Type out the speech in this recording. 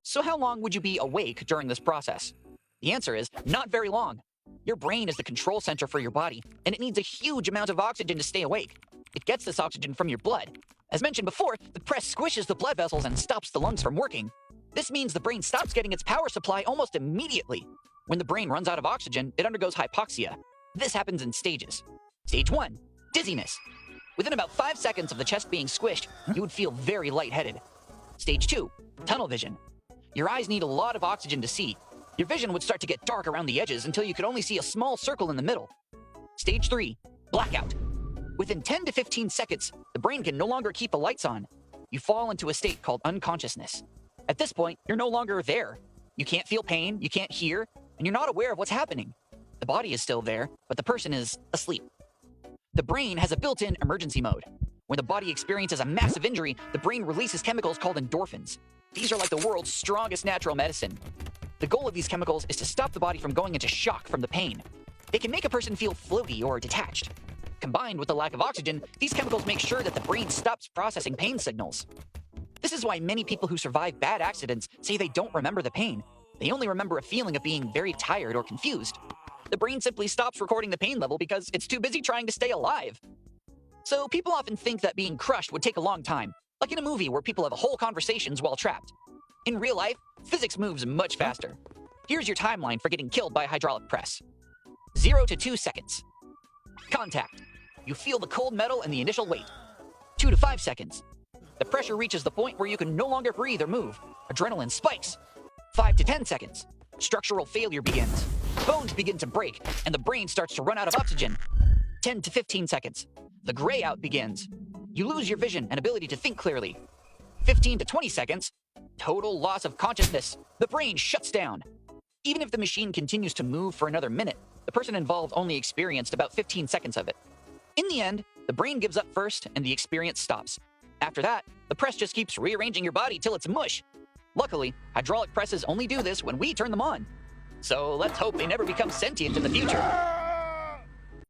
So how long would you be awake during this process? The answer is not very long. Your brain is the control center for your body, and it needs a huge amount of oxygen to stay awake. It gets this oxygen from your blood. As mentioned before, the press squishes the blood vessels and stops the lungs from working. This means the brain stops getting its power supply almost immediately. When the brain runs out of oxygen, it undergoes hypoxia. This happens in stages. Stage 1, dizziness. Within about 5 seconds of the chest being squished, you would feel very lightheaded. Stage 2, tunnel vision. Your eyes need a lot of oxygen to see. Your vision would start to get dark around the edges until you could only see a small circle in the middle. Stage 3, blackout. Within 10 to 15 seconds, the brain can no longer keep the lights on. You fall into a state called unconsciousness. At this point, you're no longer there. You can't feel pain, you can't hear, and you're not aware of what's happening. The body is still there, but the person is asleep. The brain has a built-in emergency mode. When the body experiences a massive injury, the brain releases chemicals called endorphins. These are like the world's strongest natural medicine. The goal of these chemicals is to stop the body from going into shock from the pain. They can make a person feel floaty or detached. Combined with the lack of oxygen, these chemicals make sure that the brain stops processing pain signals. This is why many people who survive bad accidents say they don't remember the pain. They only remember a feeling of being very tired or confused. The brain simply stops recording the pain level because it's too busy trying to stay alive. So people often think that being crushed would take a long time, like in a movie where people have whole conversations while trapped. In real life, physics moves much faster. Here's your timeline for getting killed by a hydraulic press. 0 to 2 seconds. Contact. You feel the cold metal and the initial weight. 2 to 5 seconds. The pressure reaches the point where you can no longer breathe or move. Adrenaline spikes. 5 to 10 seconds. Structural failure begins. Bones begin to break, and the brain starts to run out of oxygen. 10 to 15 seconds. The gray out begins. You lose your vision and ability to think clearly. 15 to 20 seconds. Total loss of consciousness. The brain shuts down. Even if the machine continues to move for another minute, the person involved only experienced about 15 seconds of it. In the end, the brain gives up first and the experience stops. After that, the press just keeps rearranging your body till it's mush. Luckily, hydraulic presses only do this when we turn them on. So let's hope they never become sentient in the future.